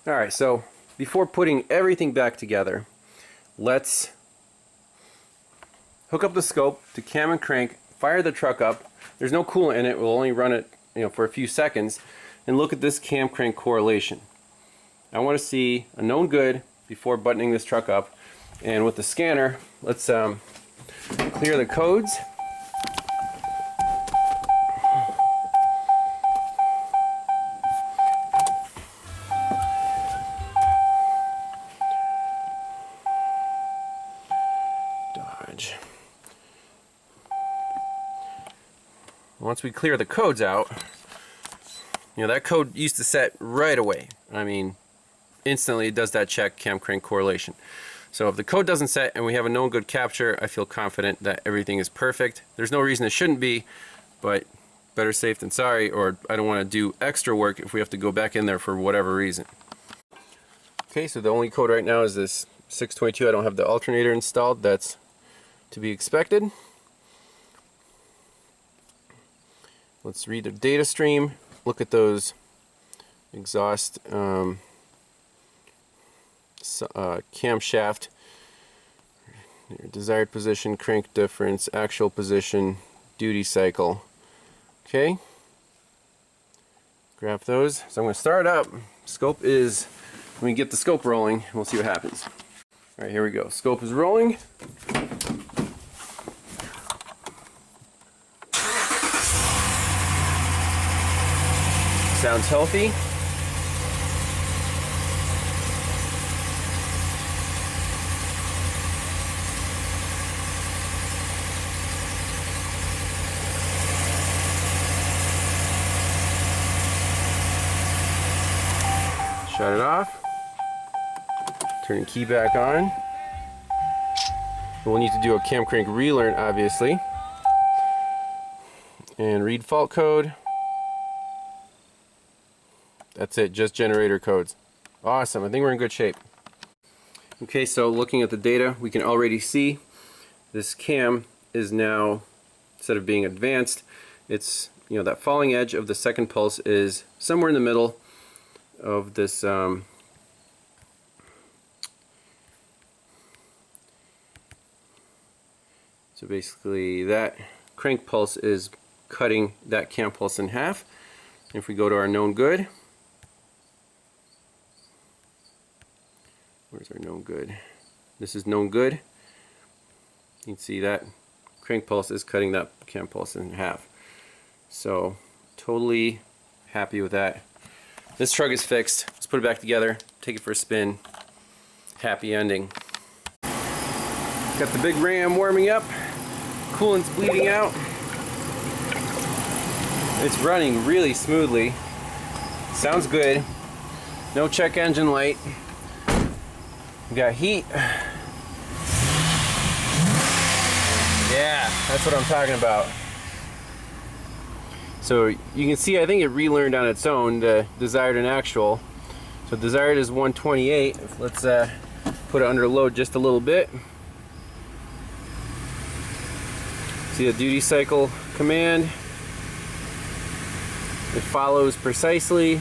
Alright, so before putting everything back together, let's hook up the scope to cam and crank, fire the truck up. There's no coolant in it, we'll only run it for a few seconds, and look at this cam crank correlation. I want to see a known good before buttoning this truck up, and with the scanner, let's clear the codes. Once we clear the codes out, that code used to set right away. I mean, instantly it does that check cam crank correlation. So if the code doesn't set and we have a known good capture, I feel confident that everything is perfect. There's no reason it shouldn't be, but better safe than sorry, or I don't want to do extra work if we have to go back in there for whatever reason. Okay, so the only code right now is this 622. I don't have the alternator installed. That's to be expected. Let's read the data stream, look at those exhaust camshaft, desired position, crank difference, actual position, duty cycle. Okay, graph those. So I'm going to start up. Scope is, when we get the scope rolling, we'll see what happens. Alright, here we go. Scope is rolling. Sounds healthy. Shut it off. Turn the key back on. We'll need to do a cam crank relearn, obviously. And read fault code. That's it, just generator codes. Awesome, I think we're in good shape. Okay, so looking at the data, we can already see this cam is now, instead of being advanced, it's, that falling edge of the second pulse is somewhere in the middle of this so basically that crank pulse is cutting that cam pulse in half. If we go to our known good, where's our known good? This is known good. You can see that crank pulse is cutting that cam pulse in half. So totally happy with that. This truck is fixed. Let's put it back together, take it for a spin. Happy ending. Got the big Ram warming up. Coolant's bleeding out. It's running really smoothly. Sounds good. No check engine light. We got heat. Yeah, that's what I'm talking about. So you can see, I think it relearned on its own, the desired and actual. So desired is 128. Let's put it under load just a little bit. See the duty cycle command. It follows precisely.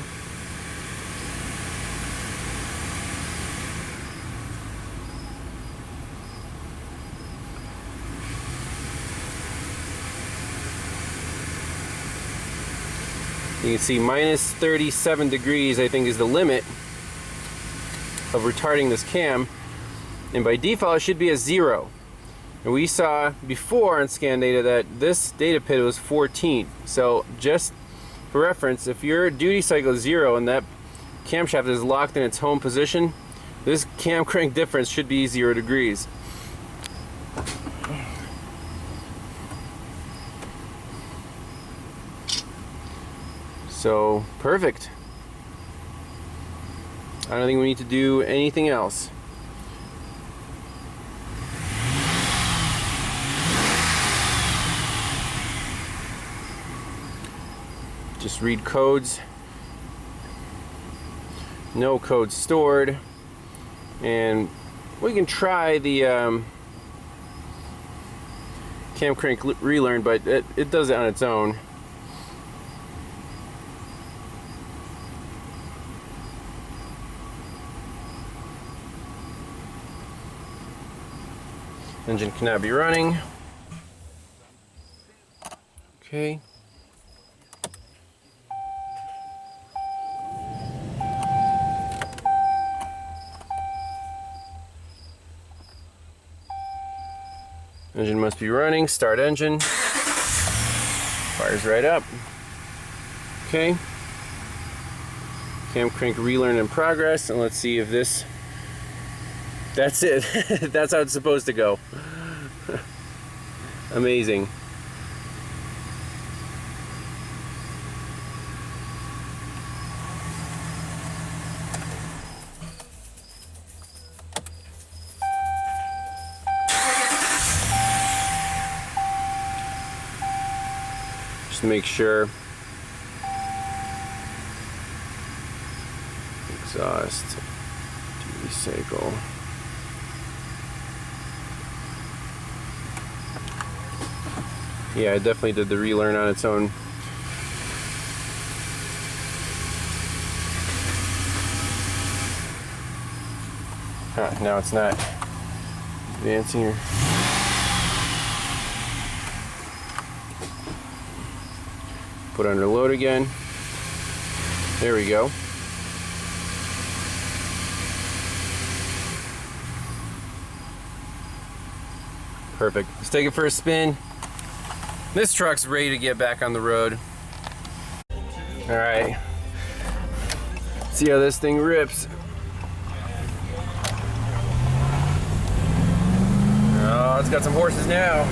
You can see minus 37 degrees, I think, is the limit of retarding this cam, and by default it should be a 0. And we saw before on scan data that this data pit was 14. So just for reference, if your duty cycle is 0 and that camshaft is locked in its home position, this cam crank difference should be 0 degrees. So perfect. I don't think we need to do anything else. Just read codes. No code stored. And we can try the cam crank relearn, but it does it on its own. Engine cannot be running. Okay. Engine must be running. Start engine. Fires right up. Okay. Cam crank relearn in progress, and let's see if this... That's it. That's how it's supposed to go. Amazing. Just make sure. Exhaust. Recycle. Yeah, I definitely did the relearn on its own. Huh, now it's not advancing here. Put under load again. There we go. Perfect. Let's take it for a spin. This truck's ready to get back on the road. All right. See how this thing rips. Oh, it's got some horses now.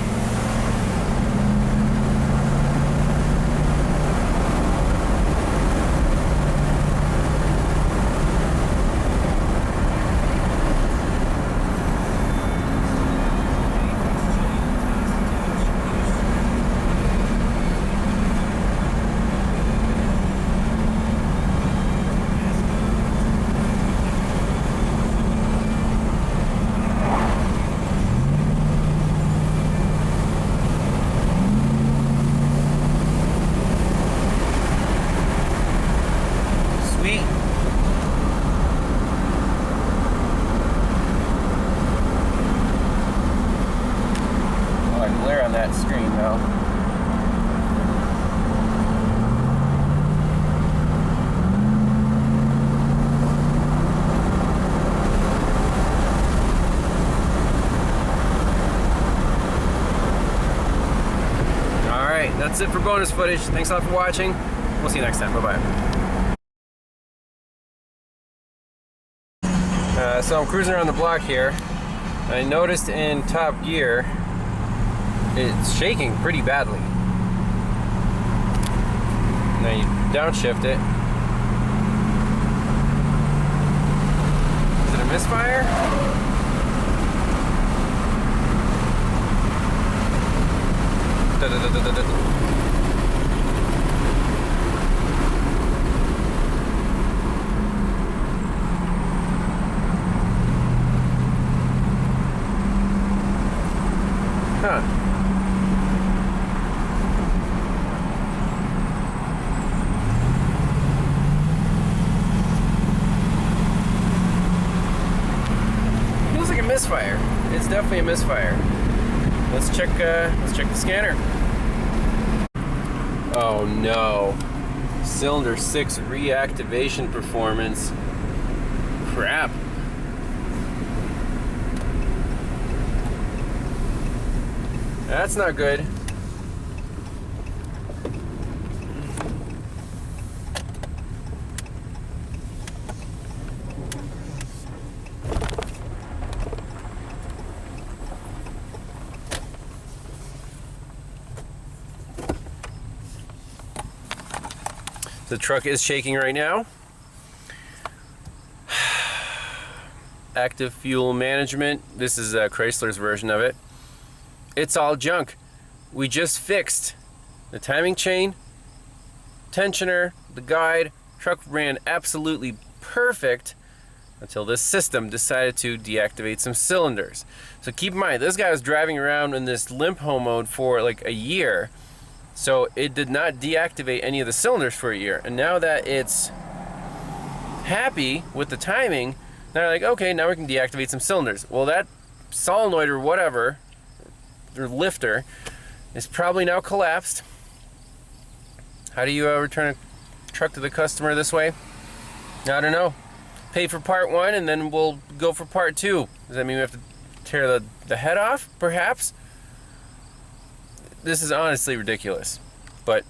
On that screen though. Alright, that's it for bonus footage. Thanks a lot for watching. We'll see you next time. Bye-bye. So I'm cruising around the block here. I noticed in top gear it's shaking pretty badly. Now you downshift it. Is it a misfire? Huh. Misfire. It's definitely a misfire. Let's check the scanner. Oh no. Cylinder 6 reactivation performance. Crap. That's not good. The truck is shaking right now. Active fuel management. This is Chrysler's version of it. It's all junk. We just fixed the timing chain, tensioner, the guide. Truck ran absolutely perfect until this system decided to deactivate some cylinders. So keep in mind, this guy was driving around in this limp home mode for like a year. So it did not deactivate any of the cylinders for a year. And now that it's happy with the timing, they're like, okay, now we can deactivate some cylinders. Well, that solenoid or whatever or lifter is probably now collapsed. How do you return a truck to the customer this way? I don't know. Pay for part 1 and then we'll go for part 2. Does that mean we have to tear the head off, perhaps? This is honestly ridiculous, but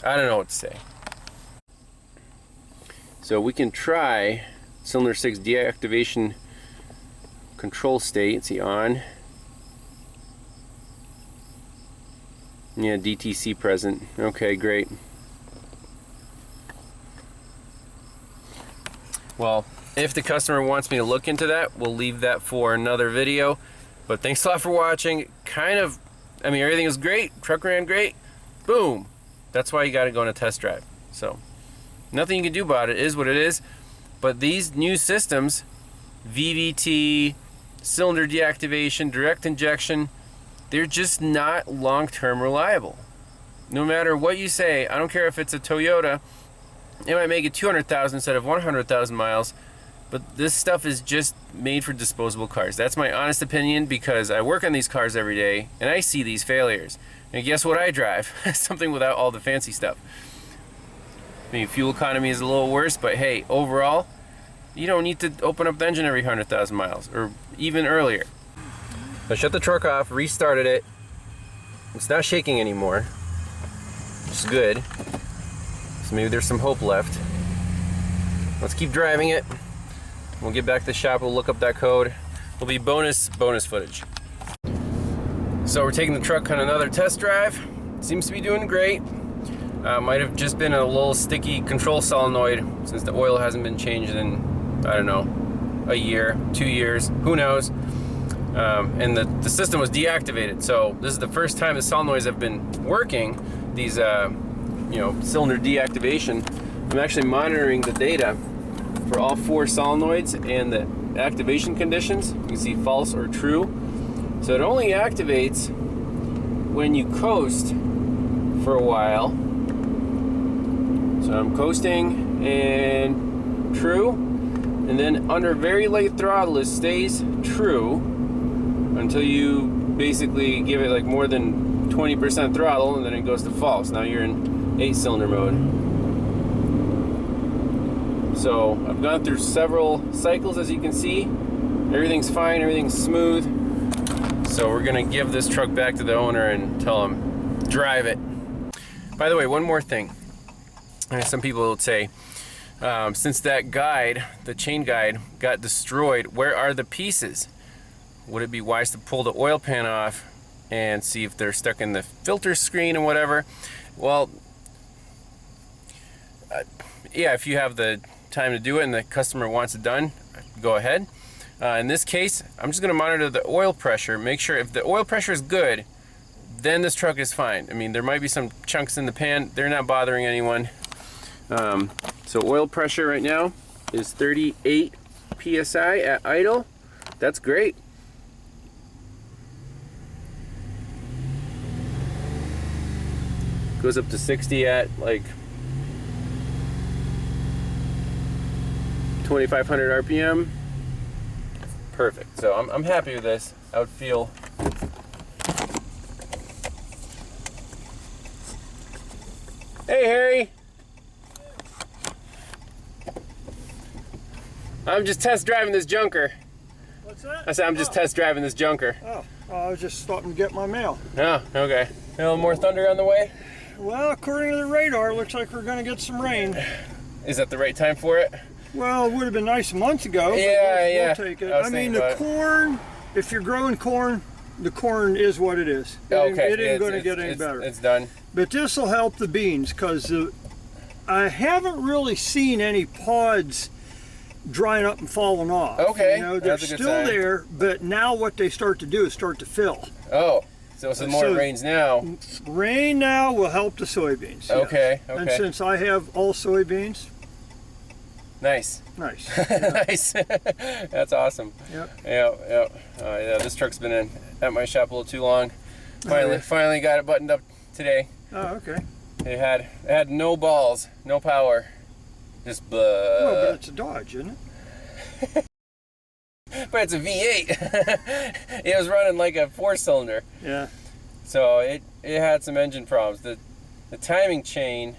I don't know what to say. So we can try cylinder 6 deactivation control state. Let's see, on. Yeah, DTC present. Okay, great. Well, if the customer wants me to look into that, we'll leave that for another video. But thanks a lot for watching. I mean, everything was great. Truck ran great. Boom. That's why you got to go on a test drive. So, nothing you can do about it. It is what it is. But these new systems, VVT, cylinder deactivation, direct injection, they're just not long-term reliable. No matter what you say, I don't care if it's a Toyota, it might make it 200,000 instead of 100,000 miles, but this stuff is just made for disposable cars. That's my honest opinion, because I work on these cars every day and I see these failures. And guess what I drive? Something without all the fancy stuff. I mean, fuel economy is a little worse, but hey, overall, you don't need to open up the engine every 100,000 miles, or even earlier. I shut the truck off, restarted it. It's not shaking anymore, which is good. So maybe there's some hope left. Let's keep driving it. We'll get back to the shop, we'll look up that code. Will be bonus footage. So we're taking the truck on another test drive. Seems to be doing great. Might have just been a little sticky control solenoid since the oil hasn't been changed in, I don't know, a year, 2 years, who knows. And the system was deactivated. So this is the first time the solenoids have been working, these cylinder deactivation. I'm actually monitoring the data for all 4 solenoids and the activation conditions. You can see false or true. So it only activates when you coast for a while. So I'm coasting and true, and then under very late throttle it stays true until you basically give it like more than 20% throttle, and then it goes to false. Now you're in 8-cylinder mode. So I've gone through several cycles, as you can see. Everything's fine, everything's smooth. So we're gonna give this truck back to the owner and tell him, drive it. By the way, one more thing. Some people will say, since that guide, the chain guide, got destroyed, where are the pieces? Would it be wise to pull the oil pan off and see if they're stuck in the filter screen or whatever? Well, yeah, if you have the time to do it and the customer wants it done, go ahead. In this case, I'm just going to monitor the oil pressure, make sure if the oil pressure is good, then this truck is fine. I mean, there might be some chunks in the pan, they're not bothering anyone. So oil pressure right now is 38 psi at idle. That's great. Goes up to 60 at like 2,500 RPM. Perfect. So I'm happy with this. I would feel. Hey, Harry. I'm just test driving this junker. What's that? I said I'm just test driving this junker. Oh, I was just stopping to get my mail. Oh, okay. A little more thunder on the way? Well, according to the radar, it looks like we're going to get some rain. Is that the right time for it? Well, it would have been nice a month ago. But Yeah, we'll take it. I I mean, the corn, if you're growing corn, the corn is what it is. Okay. It ain't going to get any better. It's done. But this will help the beans, because I haven't really seen any pods drying up and falling off. Okay. You know, they're That's a good still sign. there, but now what they start to do is start to fill. Oh, so the more it rains now. Rain now will help the soybeans. Okay, yes. okay. And since I have all soybeans, nice. nice. Nice. That's awesome. Yep. Yeah, this truck's been at my shop a little too long. Finally got it buttoned up today. Oh, okay. It had no balls, no power. Just blah. Well, but it's a Dodge, isn't it? but it's a V8. It was running like a 4-cylinder. Yeah. So it had some engine problems. The timing chain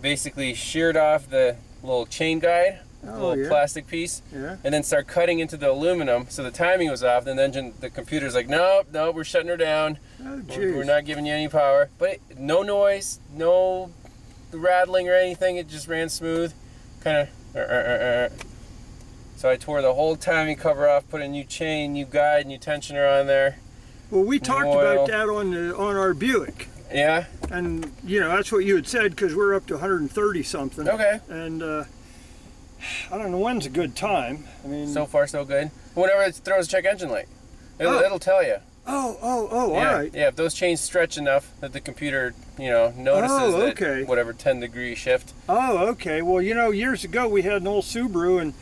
basically sheared off the little chain guide, the little plastic piece, and then start cutting into the aluminum. So the timing was off. Then the computer's like, nope, we're shutting her down. Oh, we're not giving you any power. But no noise, no rattling or anything. It just ran smooth, kind of. So I tore the whole timing cover off, put a new chain, new guide, new tensioner on there. Well, we talked about that on our Buick. Yeah. And you know, that's what you had said, because we're up to 130 something. Okay. And I don't know when's a good time. I mean, so far so good. Whenever it throws check engine light, it'll tell you. Oh, Yeah. all right. Yeah, if those chains stretch enough that the computer, notices that whatever 10-degree shift. Oh, okay. Well, you know, years ago we had an old Subaru, and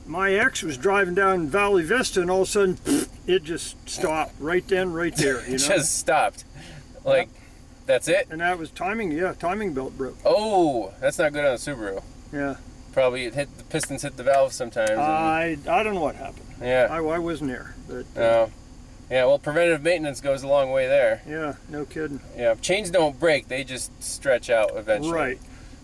my ex was driving down Valley Vista, and all of a sudden, it just stopped right then, right there. You know? Just stopped. Like, that's it? And that was timing. Yeah, timing belt broke. Oh, that's not good on a Subaru. Yeah. Probably the pistons hit the valve sometimes. I don't know what happened. Yeah. I wasn't there. But, yeah, well, preventative maintenance goes a long way there. Yeah, no kidding. Yeah, chains don't break, they just stretch out eventually. Right.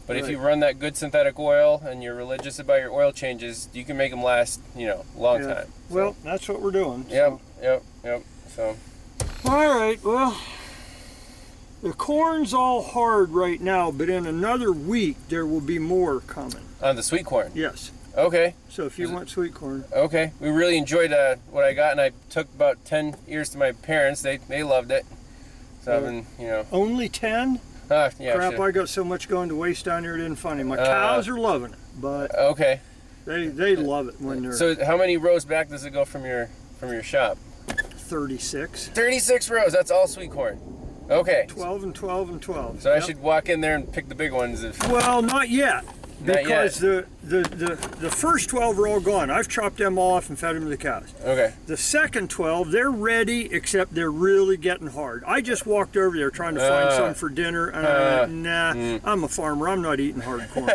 But if you run that good synthetic oil and you're religious about your oil changes, you can make them last, long time. So. Well, that's what we're doing. Yep. So. All right, well, the corn's all hard right now, but in another week there will be more coming. On the sweet corn? Yes. Okay. So if you want sweet corn. Okay. We really enjoyed what I got, and I took about 10 ears to my parents. They loved it. So I've been, Only 10? Yeah. Crap, I got so much going to waste down here, it isn't funny. My cows are loving it, but okay. They love it when they're... So how many rows back does it go from your shop? 36. 36 rows, that's all sweet corn. Okay. 12 and 12 and 12. So I should walk in there and pick the big ones Well, not yet. Because not yet. the first 12 are all gone. I've chopped them all off and fed them to the cows. Okay. The second 12, they're ready, except they're really getting hard. I just walked over there trying to find some for dinner, and I went, nah, I'm a farmer. I'm not eating hard corn.